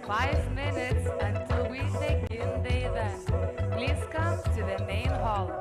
5 minutes until we begin the event. Please come to the main hall.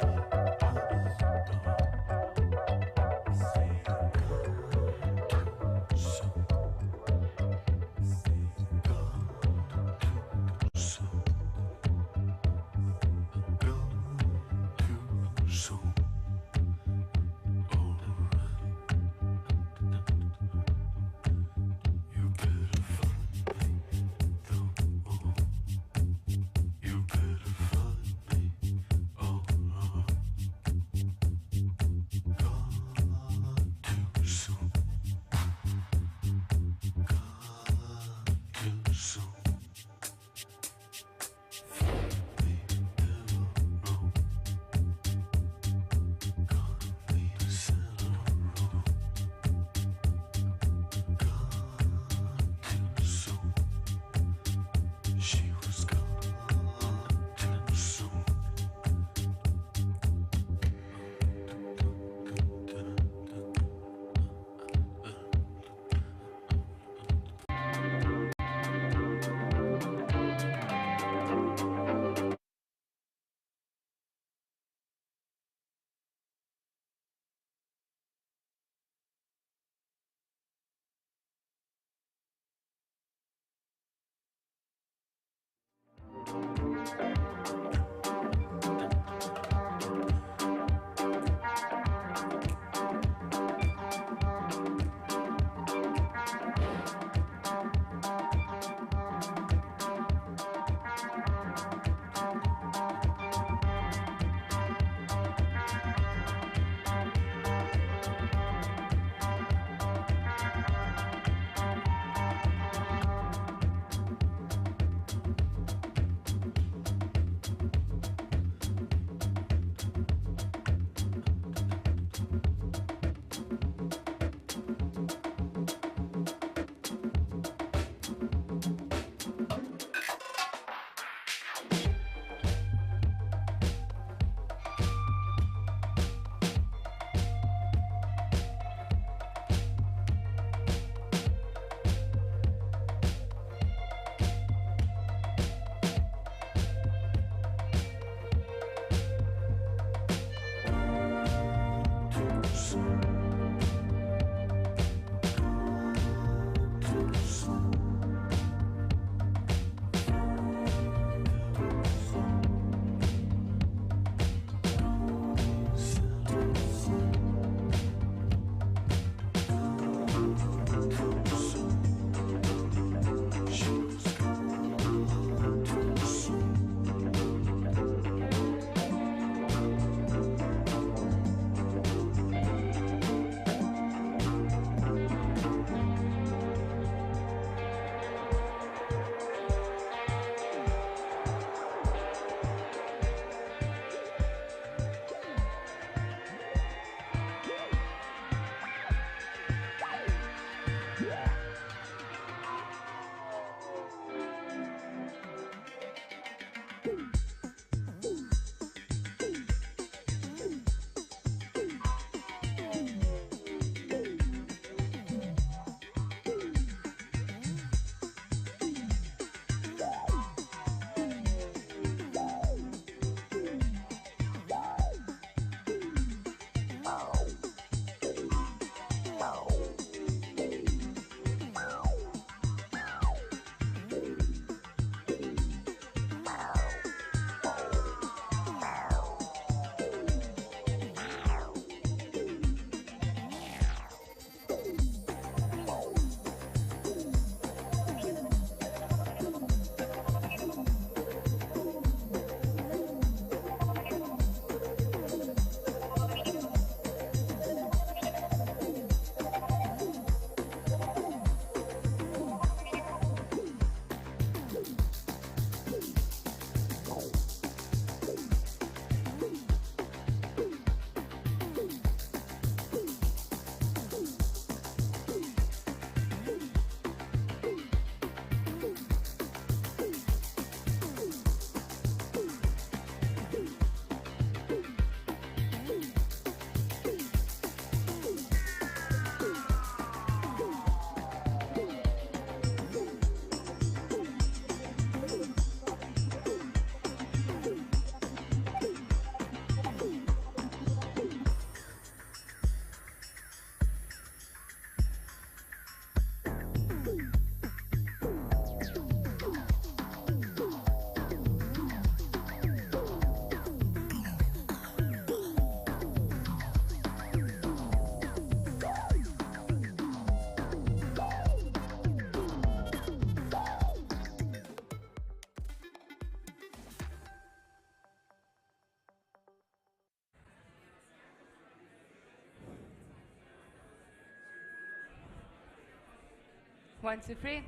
One, two, three.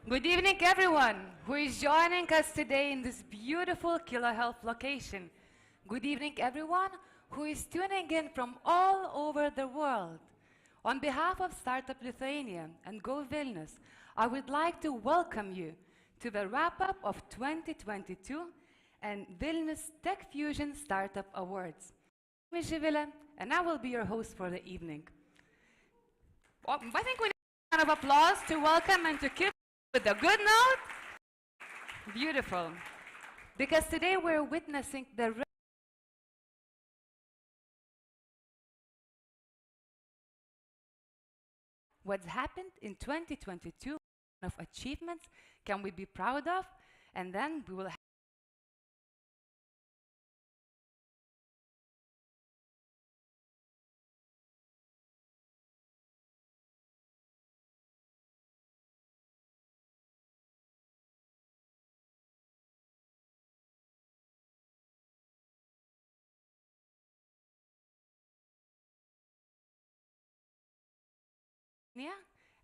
Good evening, everyone who is joining us today in this beautiful Kilo Health location. Good evening, everyone who is tuning in from all over the world. On behalf of Startup Lithuania and Go Vilnius, I would like to welcome you to the wrap-up of 2022 and Vilnius TechFusion Startup Awards. My name is Živilė, and I will be your host for the evening. I think we need a round of applause to welcome and to keep with a good note. Beautiful. Because today we're witnessing the what's happened in 2022 of achievements can we be proud of, and then we will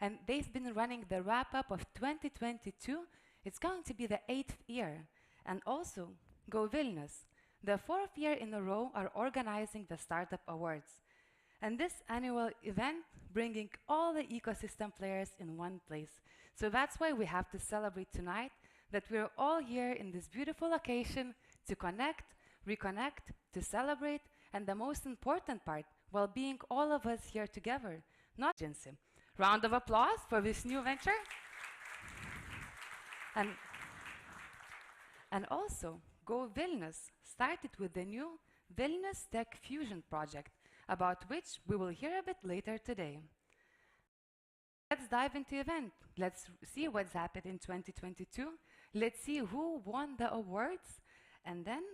and they've been running the wrap-up of 2022. It's going to be the 8th year. And also, Go Vilnius, the 4th year in a row, are organizing the Startup Awards. And this annual event bringing all the ecosystem players in one place. So that's why we have to celebrate tonight that we're all here in this beautiful location to connect, reconnect, to celebrate, and the most important part, well being all of us here together, not agency. Round of applause for this new venture. And also, Go Vilnius started with the new Vilnius TechFusion project, about which we will hear a bit later today. Let's dive into the event. Let's see what's happened in 2022. Let's see who won the awards, and then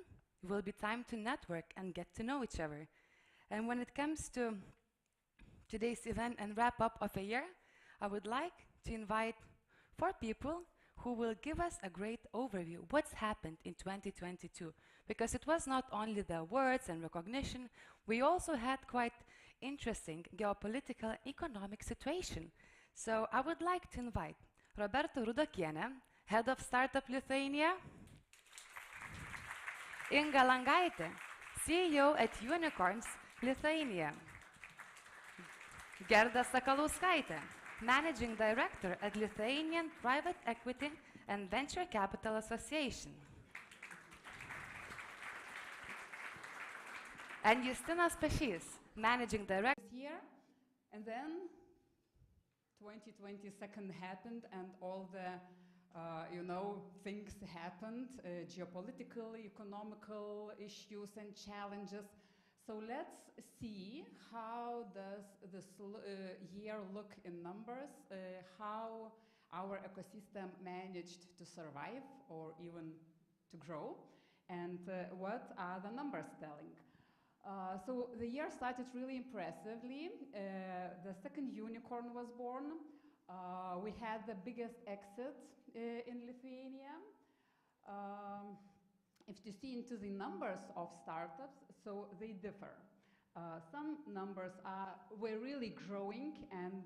it will be time to network and get to know each other. And when it comes to today's event and wrap up of a year, I would like to invite 4 people who will give us a great overview what's happened in 2022, because it was not only the awards and recognition, we also had quite interesting geopolitical economic situation. So I would like to invite Roberta Rudokienė, Head of Startup Lithuania, Inga Langaitė, CEO at Unicorns Lithuania, Gerda Sakalauskaitė, Managing Director at Lithuanian Private Equity and Venture Capital Association, and Justinas Pašys, Managing Director. Year, and then 2022 happened, and all the things happened, geopolitical, economical issues and challenges. So let's see how does this year look in numbers, how our ecosystem managed to survive or even to grow, and what are the numbers telling. So the year started really impressively. The second unicorn was born. We had the biggest exit in Lithuania. If you see into the numbers of startups, so they differ. Some numbers were really growing, and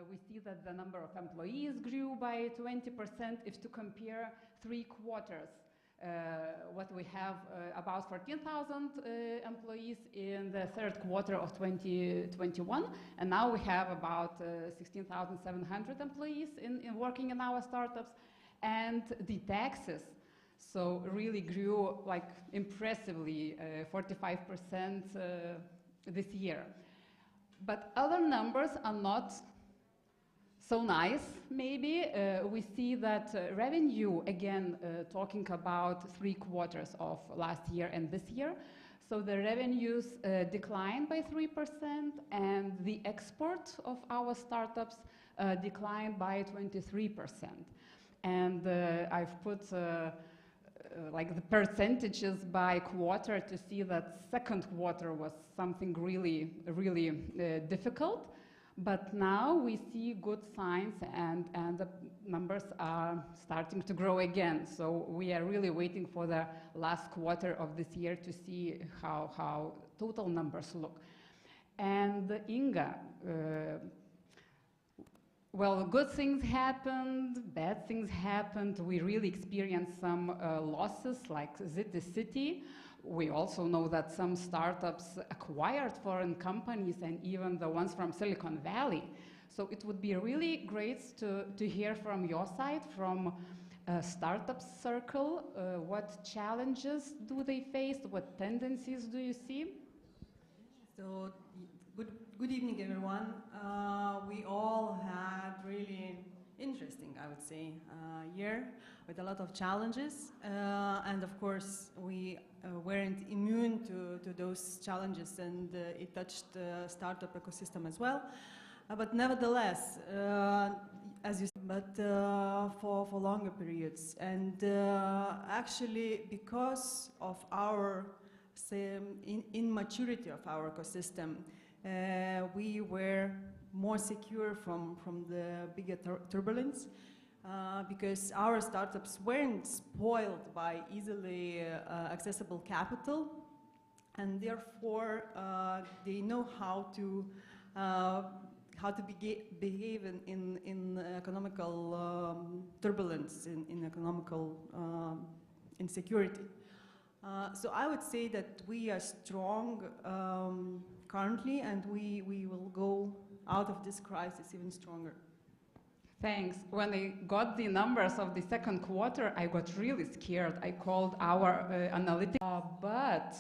we see that the number of employees grew by 20% if to compare 3 quarters. What we have about 14,000 employees in the 3rd quarter of 2021, and now we have about 16,700 employees in working in our startups, and the taxes so really grew like impressively, 45% this year. But other numbers are not so nice, maybe. We see that revenue, again, talking about 3 quarters of last year and this year. So the revenues declined by 3%, and the export of our startups declined by 23%. And I've put like the percentages by quarter to see that 2nd quarter was something really, really difficult. But now we see good signs, and the numbers are starting to grow again. So we are really waiting for the last quarter of this year to see how total numbers look. And Inga, Well, good things happened, bad things happened. We really experienced some losses, like the city. We also know that some startups acquired foreign companies and even the ones from Silicon Valley. So it would be really great to hear from your side, from startup circle, what challenges do they face, what tendencies do you see? So, good evening, everyone. We all had really interesting, I would say, year with a lot of challenges, and of course, we weren't immune to those challenges, and it touched the startup ecosystem as well. But nevertheless, as you said, but for longer periods, and actually, because of our immaturity of our ecosystem, we were more secure from the bigger turbulence, because our startups weren't spoiled by easily accessible capital, and therefore they know how to behave in economical turbulence, in economical insecurity. So I would say that we are strong currently, and we will go out of this crisis even stronger. Thanks. When I got the numbers of the second quarter, I got really scared. I called our analytics, but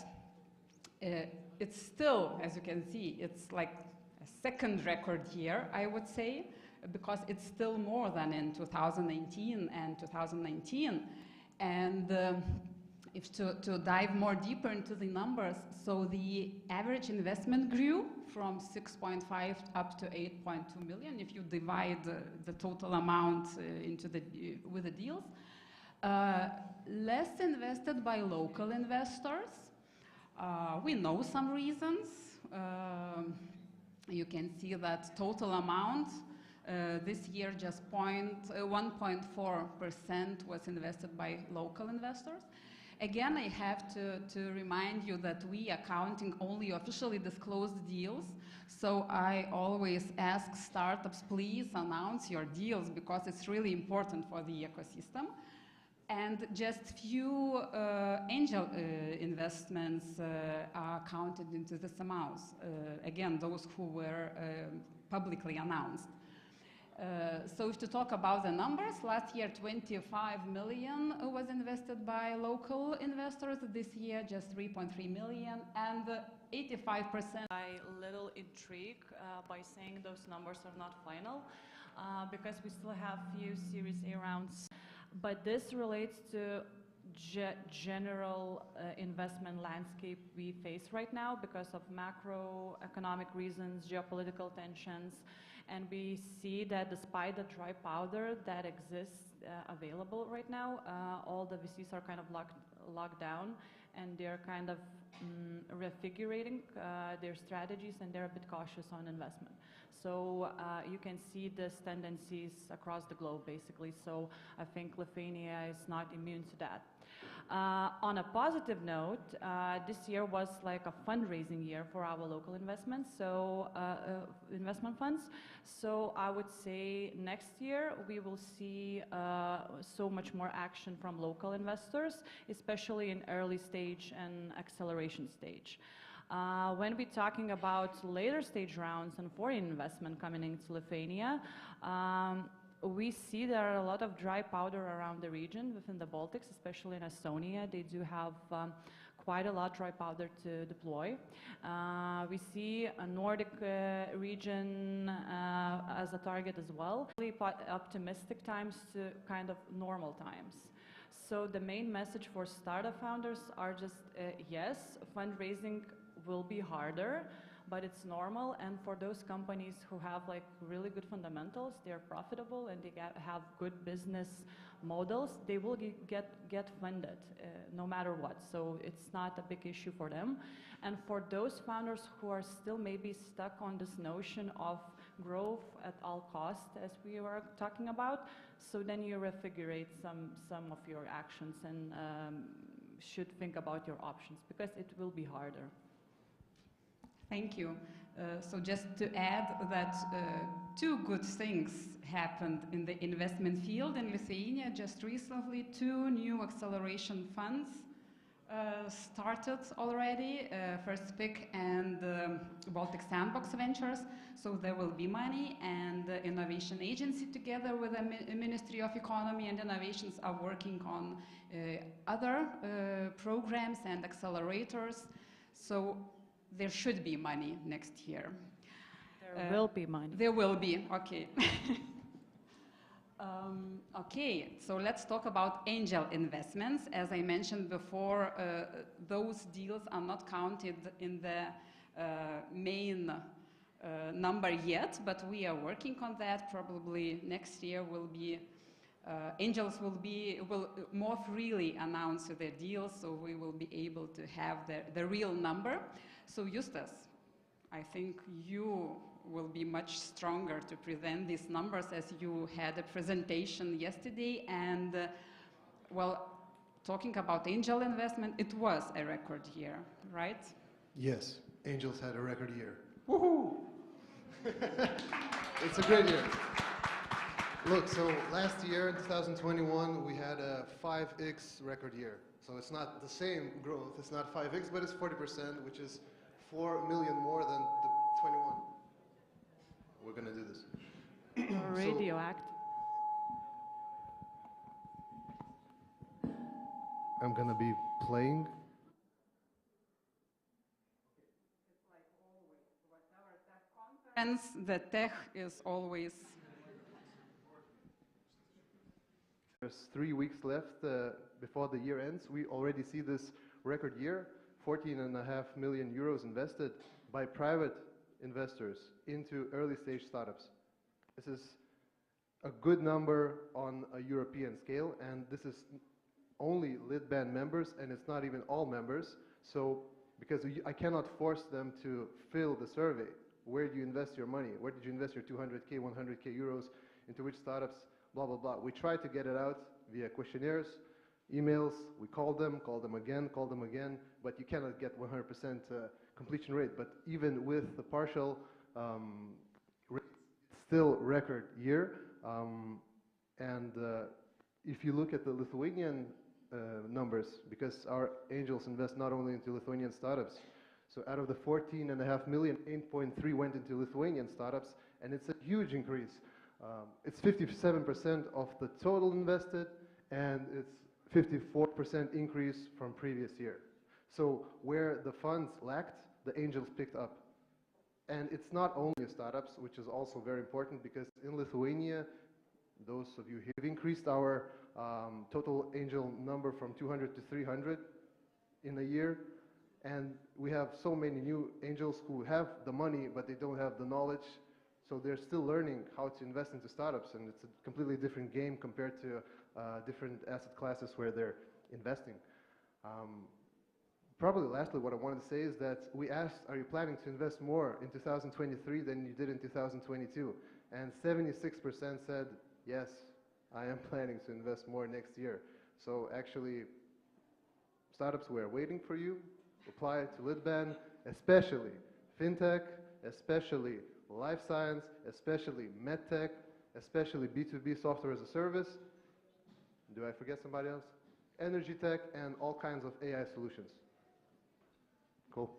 it's still, as you can see, it's like a second record year, I would say, because it's still more than in 2018 and 2019. And if to dive more deeper into the numbers, so the average investment grew from 6.5 up to 8.2 million if you divide the total amount with the deals. Less invested by local investors. We know some reasons. You can see that total amount this year just 1.4% was invested by local investors. Again, I have to remind you that we are counting only officially disclosed deals. So I always ask startups, please announce your deals, because it's really important for the ecosystem. And just few angel investments are counted into this amount. Again, those who were publicly announced. So if to talk about the numbers, last year 25 million was invested by local investors. This year just 3.3 million, and 85%. I'm a little intrigued by saying those numbers are not final, because we still have few Series A rounds. But this relates to general investment landscape we face right now because of macroeconomic reasons, geopolitical tensions. And we see that despite the dry powder that exists available right now, all the VCs are kind of locked down, and they're kind of refigurating their strategies, and they're a bit cautious on investment. So you can see these tendencies across the globe, basically. So I think Lithuania is not immune to that. On a positive note, this year was like a fundraising year for our local investments, so investment funds. So I would say next year we will see so much more action from local investors, especially in early stage and acceleration stage. When we're talking about later stage rounds and foreign investment coming into Lithuania, we see there are a lot of dry powder around the region within the Baltics, especially in Estonia. They do have quite a lot of dry powder to deploy. We see a Nordic region as a target as well. Really optimistic times to kind of normal times. So the main message for startup founders are just, yes, fundraising will be harder, but it's normal. And for those companies who have like really good fundamentals, they're profitable and they have good business models, they will get funded no matter what. So it's not a big issue for them. And for those founders who are still maybe stuck on this notion of growth at all costs, as we were talking about, so then you refigurate some of your actions and should think about your options, because it will be harder. Thank you. So just to add that two good things happened in the investment field in Lithuania just recently. Two new acceleration funds started already, First Pick and Baltic Sandbox Ventures. So there will be money, and the Innovation Agency together with the Ministry of Economy and Innovations are working on other programs and accelerators. So there should be money next year. There will be money. There will be, okay. Okay, so let's talk about angel investments. As I mentioned before, those deals are not counted in the main number yet, but we are working on that. Probably next year will be angels will more freely announce their deals, so we will be able to have the real number. So Justas, I think you will be much stronger to present these numbers, as you had a presentation yesterday. And well, talking about angel investment, it was a record year, right? Yes, angels had a record year. Woohoo! It's a great year. Look, so last year, in 2021, we had a 5x record year. So it's not the same growth, it's not 5x, but it's 40%, which is 4 million more than the 21. We're gonna do this. Radioactive. I'm gonna be playing. And the tech is always. There's 3 weeks left before the year ends. We already see this record year, 14.5 million euros invested by private investors into early stage startups. This is a good number on a European scale, and this is only LitBand members, and it's not even all members. So, because I cannot force them to fill the survey. Where do you invest your money? Where did you invest your 200K, 100K euros? Into which startups? Blah, blah, blah. We try to get it out via questionnaires, emails. We call them again, but you cannot get 100% completion rate. But even with the partial rate, still record year. If you look at the Lithuanian numbers, because our angels invest not only into Lithuanian startups, so out of the 14.5 million, 8.3 went into Lithuanian startups, and it's a huge increase. It's 57% of the total invested, and it's 54% increase from previous year. So where the funds lacked, the angels picked up. And it's not only startups, which is also very important, because in Lithuania, those of you who have increased our total angel number from 200 to 300 in a year. And we have so many new angels who have the money, but they don't have the knowledge. So they're still learning how to invest into startups, and it's a completely different game compared to different asset classes where they're investing. Probably lastly, what I wanted to say is that we asked, are you planning to invest more in 2023 than you did in 2022? And 76% said, yes, I am planning to invest more next year. So actually, startups, we are waiting for you. Apply to LitBand, especially fintech, especially life science, especially medtech, especially B2B software as a service. Do I forget somebody else? Energy tech and all kinds of AI solutions. Cool.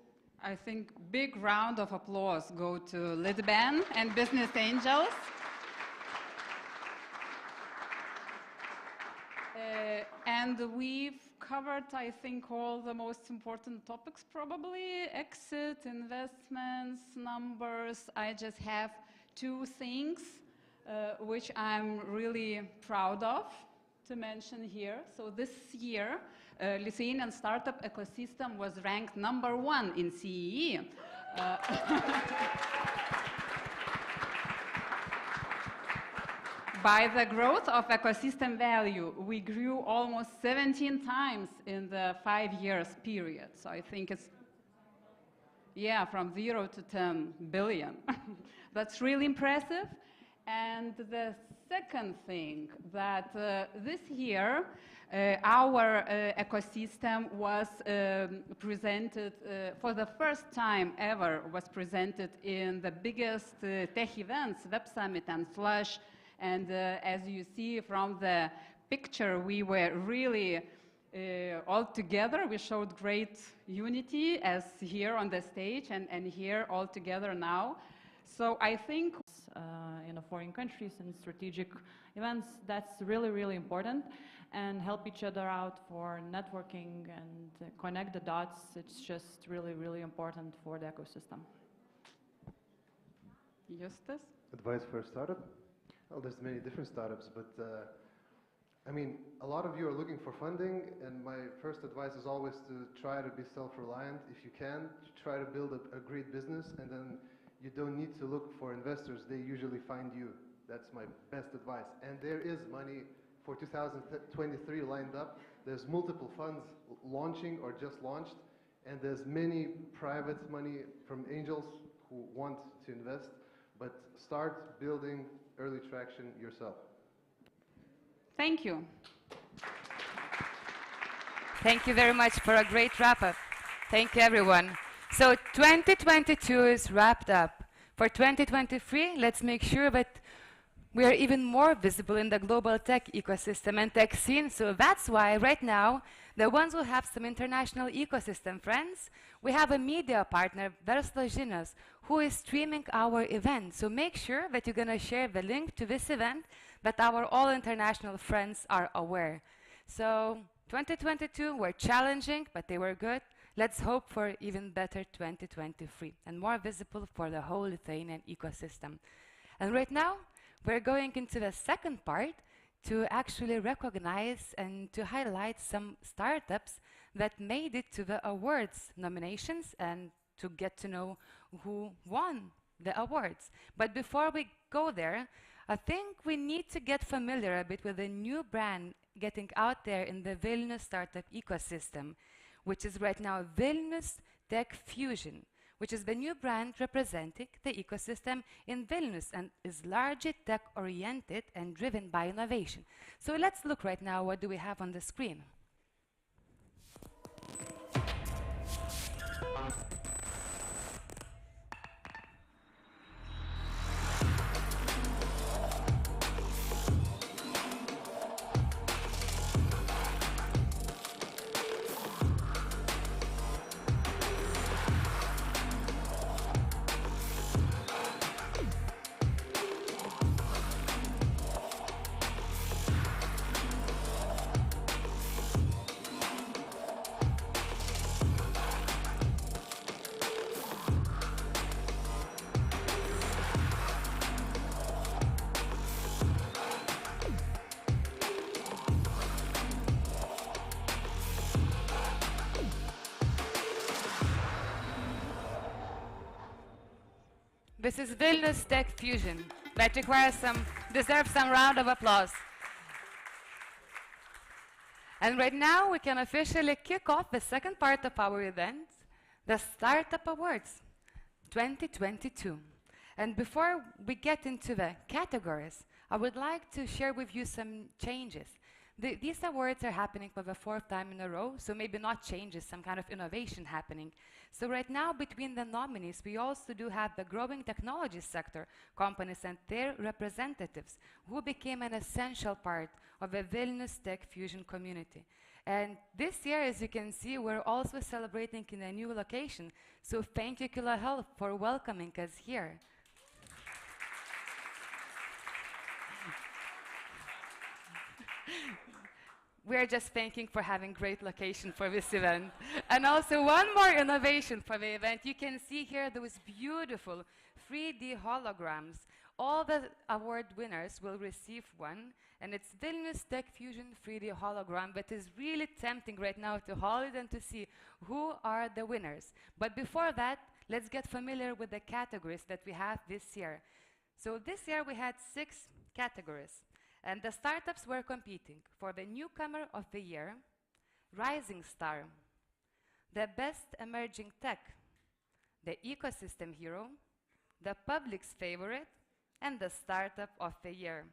I think big round of applause go to LitBand and Business Angels. And we've covered, I think, all the most important topics probably. Exit, investments, numbers. I just have two things which I'm really proud of to mention here. So this year, Lithuanian startup ecosystem was ranked #1 in CEE. By the growth of ecosystem value, we grew almost 17 times in the 5 years period. So I think it's, yeah, from 0 to 10 billion. That's really impressive. And the second thing that this year, Our ecosystem was presented for the first time ever, was presented in the biggest tech events, Web Summit and Slush. And as you see from the picture, we were really all together. We showed great unity as here on the stage and here all together now. So I think in foreign countries and strategic events, that's really, really important, and help each other out for networking and connect the dots. It's just really, really important for the ecosystem. Justus? Advice for a startup? Well, there's many different startups, but I mean, a lot of you are looking for funding, and my first advice is always to try to be self-reliant. If you can, try to build a great business, and then you don't need to look for investors. They usually find you. That's my best advice. And there is money for 2023 lined up. There's multiple funds launching or just launched, and there's many private money from angels who want to invest, but start building early traction yourself. Thank you. Thank you very much for a great wrap-up. Thank you, everyone. So 2022 is wrapped up. For 2023, let's make sure that we are even more visible in the global tech ecosystem and tech scene. So that's why right now, the ones who have some international ecosystem friends, we have a media partner, Verslo Žinios, who is streaming our event. So make sure that you're going to share the link to this event, that our all international friends are aware. So 2022 were challenging, but they were good. Let's hope for even better 2023 and more visible for the whole Lithuanian ecosystem. And right now, we're going into the second part to actually recognize and to highlight some startups that made it to the awards nominations and to get to know who won the awards. But before we go there, I think we need to get familiar a bit with a new brand getting out there in the Vilnius startup ecosystem, which is right now Vilnius TechFusion, which is the new brand representing the ecosystem in Vilnius and is largely tech-oriented and driven by innovation. So let's look right now, what do we have on the screen? This is Vilnius TechFusion. That deserves some round of applause. And right now, we can officially kick off the second part of our event, the Startup Awards 2022. And before we get into the categories, I would like to share with you some changes. These awards are happening for the fourth time in a row, so maybe not changes, some kind of innovation happening. So right now, between the nominees, we also do have the growing technology sector companies and their representatives, who became an essential part of the Vilnius TechFusion community. And this year, as you can see, we're also celebrating in a new location. So thank you, Kilo Health, for welcoming us here. We're just thanking for having great location for this event. And also one more innovation for the event. You can see here those beautiful 3D holograms. All the award winners will receive one, and it's Vilnius TechFusion 3D hologram that is really tempting right now to hold it and to see who are the winners. But before that, let's get familiar with the categories that we have this year. So this year we had 6 categories. And the startups were competing for the Newcomer of the Year, Rising Star, the Best Emerging Tech, the Ecosystem Hero, the Public's Favorite, and the Startup of the Year.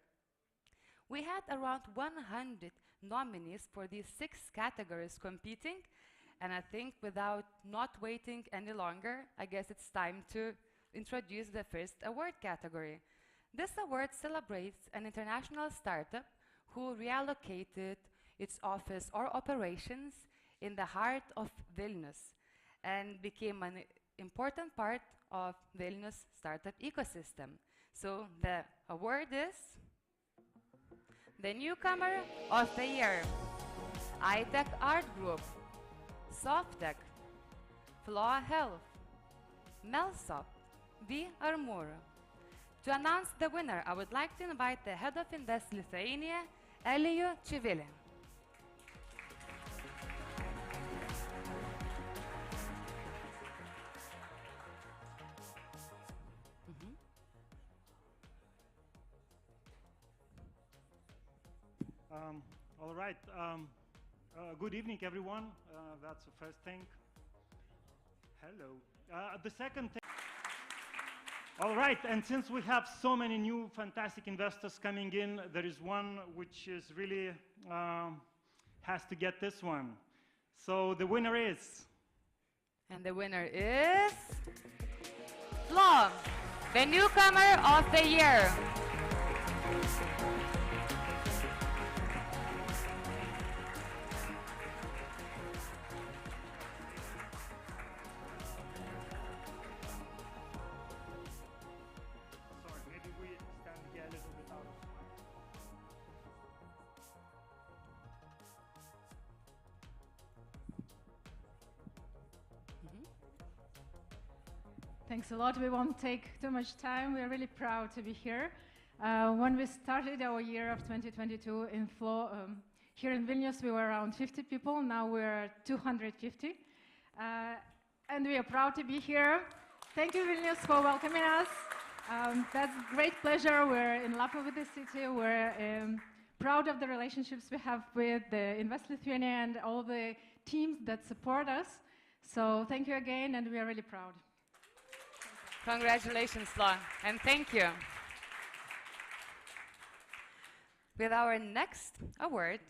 We had around 100 nominees for these 6 categories competing. And I think without not waiting any longer, I guess it's time to introduce the first award category. This award celebrates an international startup who reallocated its office or operations in the heart of Vilnius and became an important part of Vilnius startup ecosystem. So the award is the Newcomer of the Year, iTech Art Group, Softtech, Floa Health, Melsop, V Armor. To announce the winner, I would like to invite the head of Invest Lithuania, Elijų Čivilį. All right. Good evening, everyone. That's the first thing. Hello. The second thing. All right. And since we have so many new fantastic investors coming in, there is one which is really has to get this one. So the winner is. And the winner is Flo, the Newcomer of the Year. Thanks a lot. We won't take too much time. We are really proud to be here. When we started our year of 2022 in Flow, here in Vilnius, we were around 50 people. Now we're 250. And we are proud to be here. Thank you, Vilnius, for welcoming us. That's a great pleasure. We're in love with the city. We're proud of the relationships we have with the Invest Lithuania and all the teams that support us. So thank you again, and we are really proud. Congratulations, Flo, and thank you. With our next award,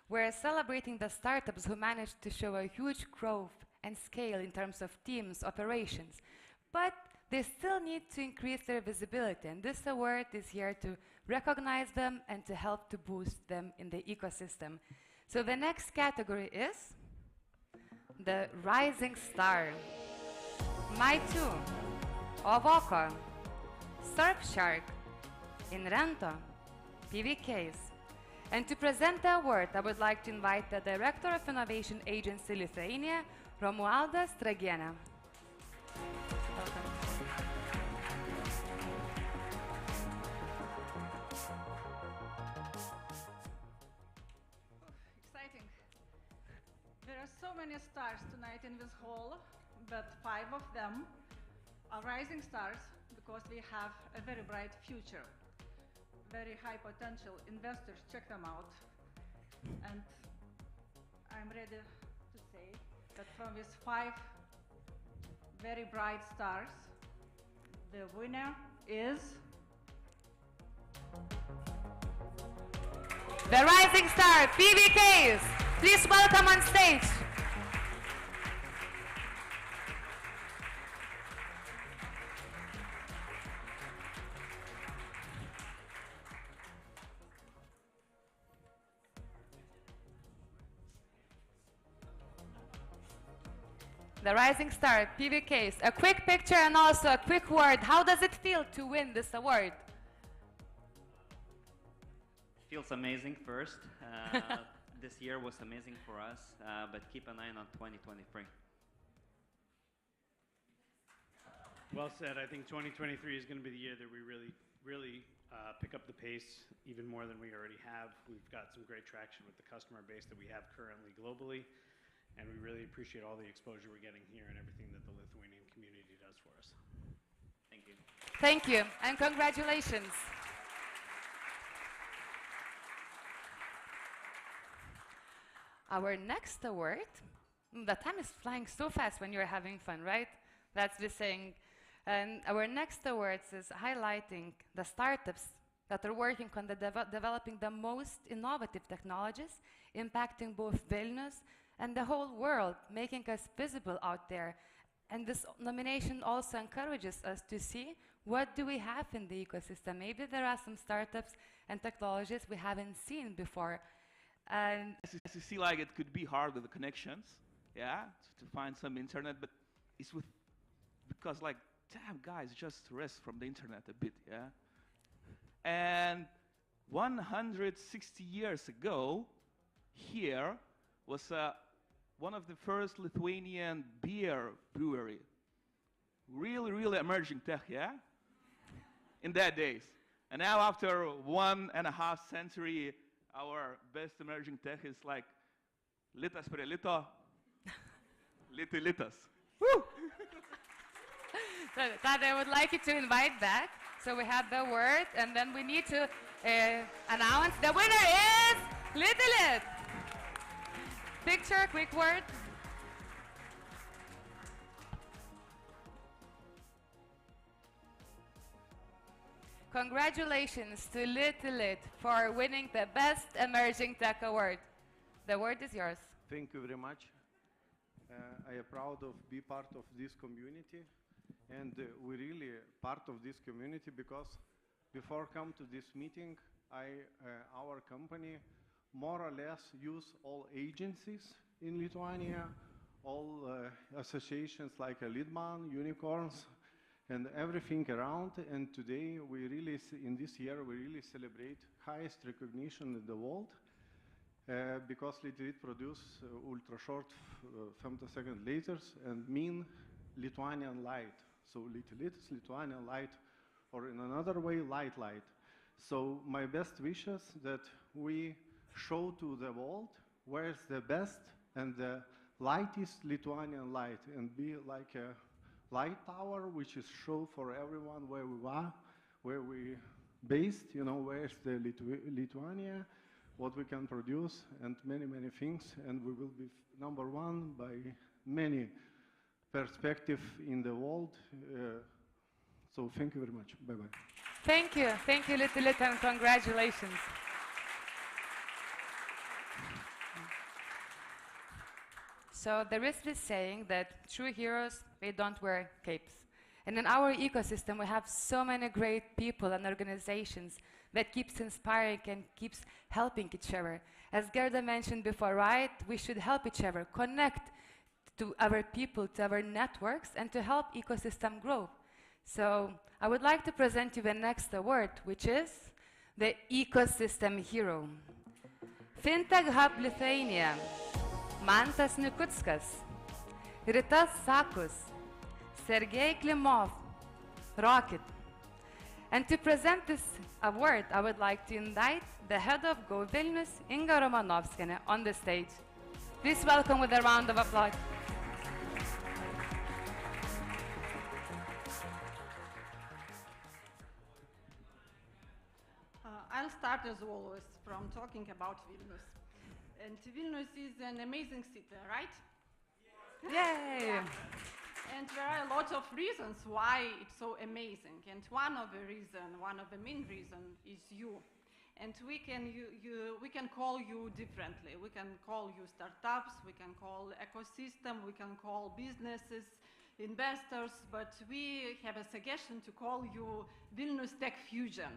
we're celebrating the startups who managed to show a huge growth and scale in terms of teams, operations, but they still need to increase their visibility, and this award is here to recognize them and to help to boost them in the ecosystem. So the next category is the Rising Star. My2, Ovoko, Surfshark, Inrento, PVKs. And to present the award, I would like to invite the Director of Innovation Agency Lithuania, Romualda Stragienė. Welcome. Exciting. There are so many stars tonight in this hall, but 5 of them are rising stars because we have a very bright future, very high potential. Investors, check them out. And I'm ready to say that from these 5 very bright stars, the winner is the Rising Star, PVKs. Please welcome on stage. The Rising Star, PVKs. A quick picture and also a quick word. How does it feel to win this award? Feels amazing first. This year was amazing for us, but keep an eye on 2023. Well said. I think 2023 is going to be the year that we really pick up the pace even more than we already have. We've got some great traction with the customer base that we have currently globally. And we really appreciate all the exposure we're getting here and everything that the Lithuanian community does for us. Thank you. Thank you, and congratulations. Our next award, the time is flying so fast when you're having fun, right? That's the saying. And our next awards is highlighting the startups that are working on developing the most innovative technologies, impacting both Vilnius and the whole world, making us visible out there. And this nomination also encourages us to see what do we have in the ecosystem. Maybe there are some startups and technologies we haven't seen before. And As you see, like, it could be hard with the connections, yeah, to find some internet, but it's because, like, damn, guys, just rest from the internet a bit, yeah? And 160 years ago, here was one of the first Lithuanian beer brewery. Really, really emerging tech, yeah? In that days. And now after 1.5 century, our best emerging tech is like litas prie lito, litas. Woo! So that I would like you to invite back. So we have the word, and then we need to announce the winner is Little. Picture, quick word. Congratulations to Little for winning the Best Emerging Tech Award. The word is yours. Thank you very much. I am proud of be part of this community, and we really part of this community because before come to this meeting, our company more or less use all agencies in Lithuania, all associations like Lidman, Unicorns, and everything around. And today we really, in this year, we really celebrate highest recognition in the world. Because Lithuania produce ultra short femtosecond lasers and mean Lithuanian light. So Little is Lithuanian light, or in another way, light. So my best wishes that we show to the world where's the best and the lightest Lithuanian light, and be like a light tower which is show for everyone where we are, where we based, you know, where's the Lithuania, what we can produce, and many, many things, and we will be number one by many perspective in the world. So thank you very much. Bye-bye. Thank you, Little, and congratulations. So there is this saying that true heroes, they don't wear capes. And in our ecosystem, we have so many great people and organizations that keeps inspiring and keeps helping each other. As Gerda mentioned before, right, we should help each other, connect to our people, to our networks, and to help ecosystem grow. So I would like to present you the next award, which is the Ecosystem Hero. FinTech Hub Lithuania, Mantas Nikutskas, Rita Sakus, Sergei Klimov, Rocket. And to present this award, I would like to invite the head of Go Vilnius, Inga Romanovskaya, on the stage. Please welcome with a round of applause. I'll start as always from talking about Vilnius. And Vilnius is an amazing city, right? Yay! Yeah. And there are a lot of reasons why it's so amazing. And one of the main reasons is you. And we can call you differently. We can call you startups, we can call ecosystem, we can call businesses, investors, but we have a suggestion to call you Vilnius TechFusion.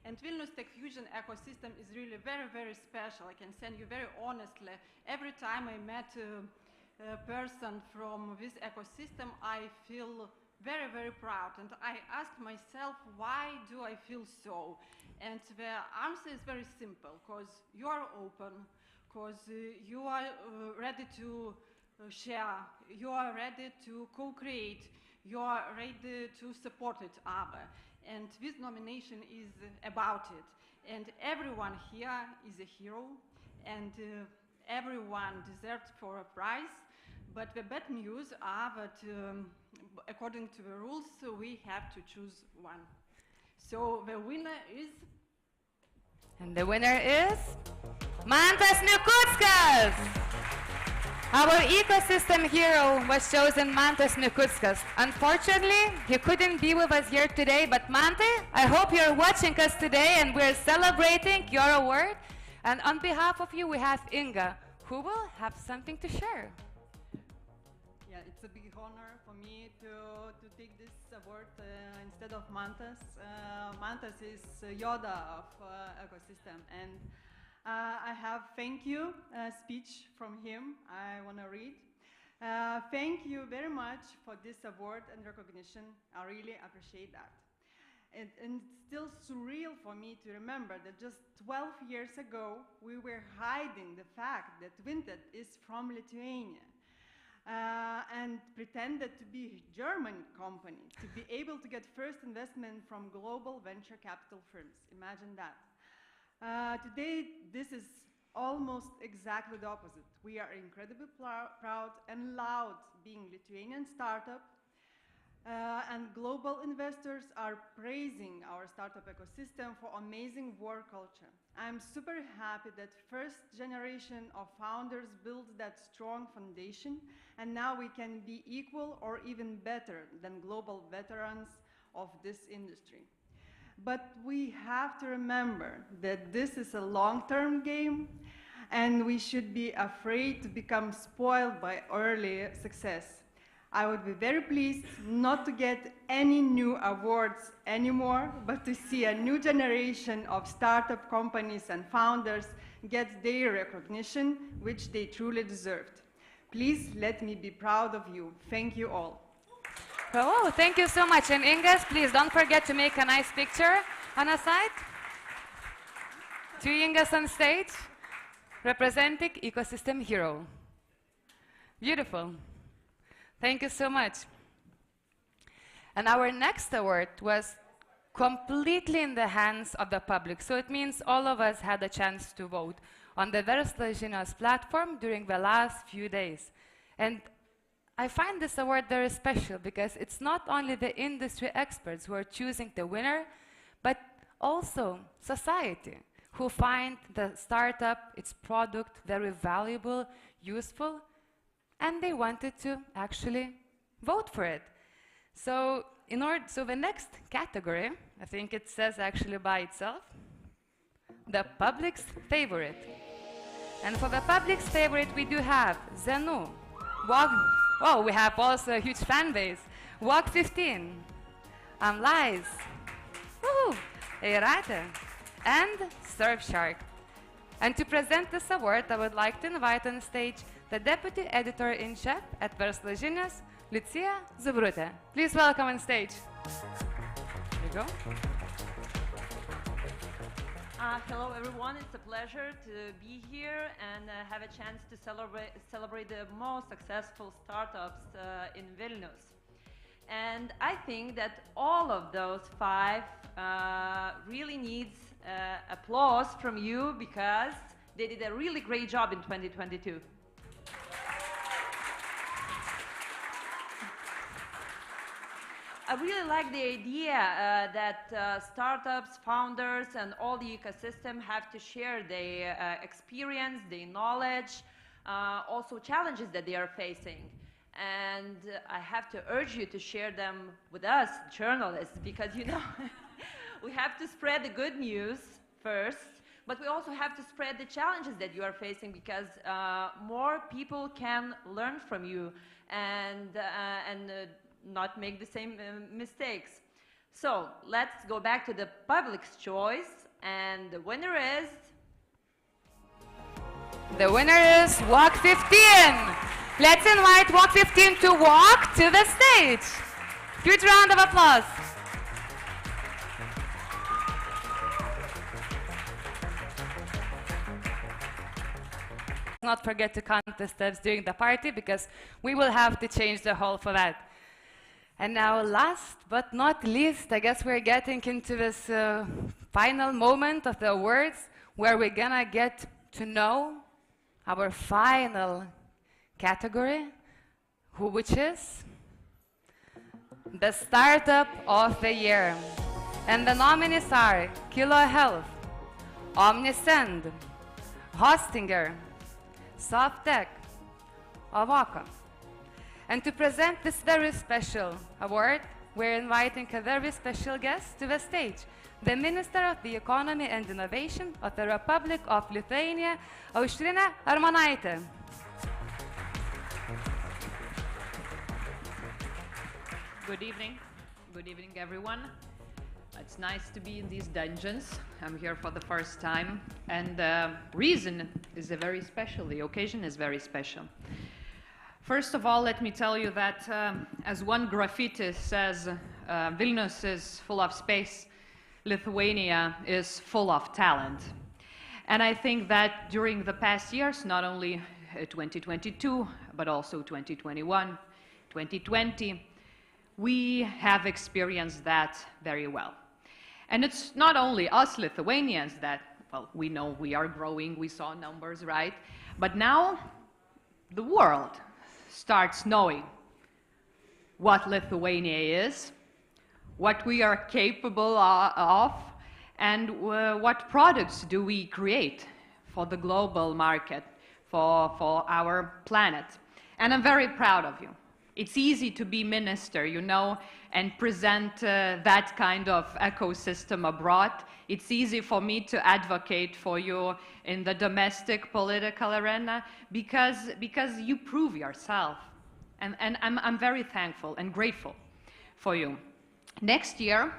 And Vilnius TechFusion ecosystem is really very, very special. I can send you very honestly. Every time I met a person from this ecosystem, I feel very, very proud. And I ask myself, why do I feel so? And the answer is very simple, because you are open, because you are ready to share, you are ready to co-create, you are ready to support each other. And this nomination is about it. And everyone here is a hero, and everyone deserves for a prize. But the bad news are that according to the rules, we have to choose one. So the winner is... And the winner is Mantas Nikutskas! Our ecosystem hero was chosen Mantas Mikutskas. Unfortunately, he couldn't be with us here today, but Mante, I hope you're watching us today and we're celebrating your award. And on behalf of you, we have Inga, who will have something to share. Yeah, it's a big honor for me to take this award instead of Mantas. Mantas is Yoda of ecosystem, and I have thank you speech from him. I want to read. Thank you very much for this award and recognition. I really appreciate that. And it's still surreal for me to remember that just 12 years ago, we were hiding the fact that Vinted is from Lithuania. And pretended to be a German company to be able to get first investment from global venture capital firms. Imagine that. Today, this is almost exactly the opposite. We are incredibly proud and loud being Lithuanian startup, and global investors are praising our startup ecosystem for amazing work culture. I'm super happy that first generation of founders built that strong foundation, and now we can be equal or even better than global veterans of this industry. But we have to remember that this is a long-term game, and we should be afraid to become spoiled by early success. I would be very pleased not to get any new awards anymore, but to see a new generation of startup companies and founders get their recognition, which they truly deserved. Please let me be proud of you. Thank you all. Oh, thank you so much. And Ingas, please don't forget to make a nice picture on a side. Two Ingas on stage, representing Ecosystem Hero. Beautiful. Thank you so much. And our next award was completely in the hands of the public. So it means all of us had a chance to vote on the Verslo Žinios platform during the last few days. And I find this award very special because it's not only the industry experts who are choosing the winner, but also society, who find the startup, its product, very valuable, useful, and they wanted to actually vote for it. So the next category, I think it says actually by itself, the public's favorite. And for the public's favorite, we do have Zenu, oh, we have also a huge fan base, Walk 15, Lies, Eirate, and Surfshark. And to present this award, I would like to invite on stage the Deputy Editor-in-Chief at Verslo Žinios, Liucija Zubrutė. Please welcome on stage. There you go. Hello everyone, it's a pleasure to be here and have a chance to celebrate the most successful startups in Vilnius. And I think that all of those 5 really needs applause from you because they did a really great job in 2022. I really like the idea that startups, founders, and all the ecosystem have to share their experience, their knowledge, also challenges that they are facing. And I have to urge you to share them with us, journalists, because, you know, we have to spread the good news first, but we also have to spread the challenges that you are facing because more people can learn from you and not make the same mistakes. So let's go back to the public's choice, and the winner is... The winner is Walk 15. Let's invite Walk 15 to walk to the stage. Huge round of applause. Not forget to count the steps during the party because we will have to change the hall for that. And now, last but not least, I guess we're getting into this final moment of the awards where we're gonna get to know our final category, which is the Startup of the Year. And the nominees are Kilo Health, Omnisend, Hostinger, Softtech, Avaka. And to present this very special award, we're inviting a very special guest to the stage, the Minister of the Economy and Innovation of the Republic of Lithuania, Aušrinė Armonaitė. Good evening. Good evening, everyone. It's nice to be in these dungeons. I'm here for the first time, and the reason is very special. The occasion is very special. First of all, let me tell you that, as one graffiti says, Vilnius is full of space, Lithuania is full of talent. And I think that during the past years, not only 2022, but also 2021, 2020, we have experienced that very well. And it's not only us Lithuanians that, well, we know we are growing, we saw numbers, right? But now the world starts knowing what Lithuania is, what we are capable of, and what products do we create for the global market, for our planet. And I'm very proud of you. It's easy to be minister, you know, and present that kind of ecosystem abroad. It's easy for me to advocate for you in the domestic political arena because you prove yourself. And I'm very thankful and grateful for you. Next year,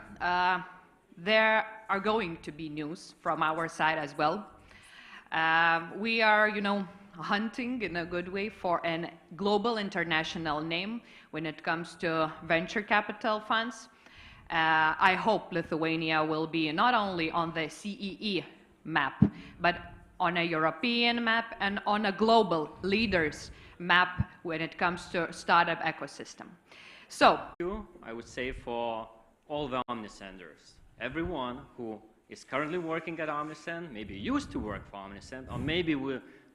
there are going to be news from our side as well. We are, you know, hunting in a good way for a global international name when it comes to venture capital funds. I hope Lithuania will be not only on the CEE map, but on a European map and on a global leaders map when it comes to startup ecosystem. So, I would say for all the Omnisenders, everyone who is currently working at Omnisend, maybe used to work for Omnisend, or maybe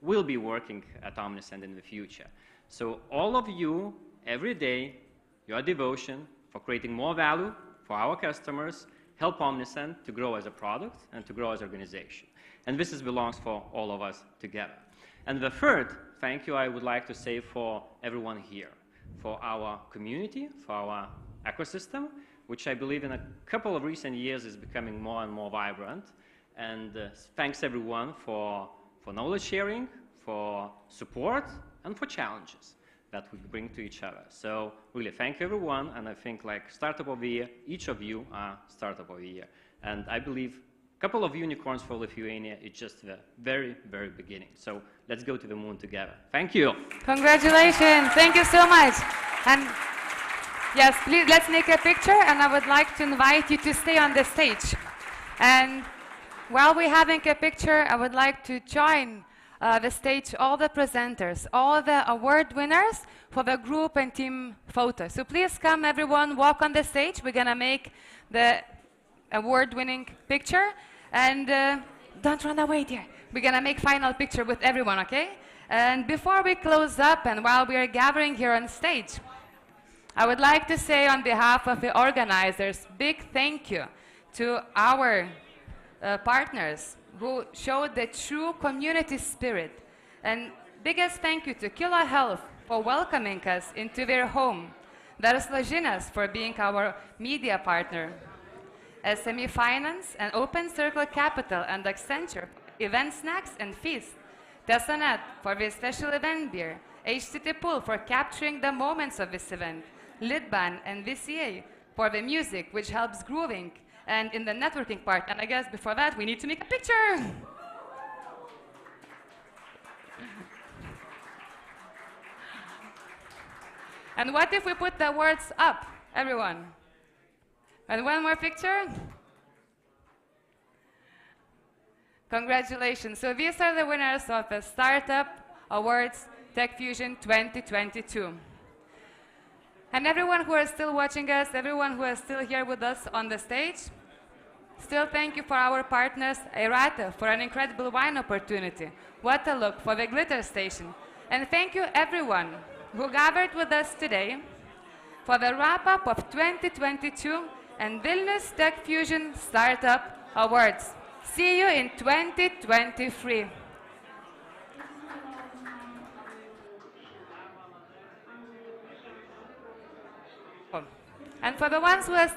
will be working at Omnisend in the future. So all of you, every day, your devotion for creating more value for our customers, help Omnisend to grow as a product and to grow as an organization. And this belongs for all of us together. And the third thank you I would like to say for everyone here, for our community, for our ecosystem, which I believe in a couple of recent years is becoming more and more vibrant. And thanks everyone for knowledge sharing, for support, and for challenges that we bring to each other. So really thank you everyone, and I think like Startup of the Year, each of you are Startup of the Year. And I believe a couple of unicorns for Lithuania is just the very, very beginning. So let's go to the moon together. Thank you. Congratulations, thank you so much. And yes, please, let's make a picture, and I would like to invite you to stay on the stage. And while we're having a picture, I would like to join the stage, all the presenters, all the award winners for the group and team photo. So please come, everyone, walk on the stage. We're gonna make the award-winning picture. And don't run away, dear. We're gonna make final picture with everyone, okay? And before we close up and while we are gathering here on stage, I would like to say on behalf of the organizers, big thank you to our partners who showed the true community spirit. And biggest thank you to Kilo Health for welcoming us into their home, Verslo Žinios for being our media partner, SME Finance and Open Circle Capital and Accenture, event snacks and feast, Tesonet for this special event beer, HTT Pool for capturing the moments of this event, Litban and VCA for the music which helps grooving, and in the networking part, and I guess before that, we need to make a picture. And what if we put the words up, everyone? And one more picture. Congratulations. So these are the winners of the Startup Awards TechFusion 2022. And everyone who is still watching us, everyone who is still here with us on the stage, still thank you for our partners, Eirate, for an incredible wine opportunity, What a Look for the Glitter Station. And thank you everyone who gathered with us today for the wrap-up of 2022 and Vilnius TechFusion Startup Awards. See you in 2023. And for the ones who are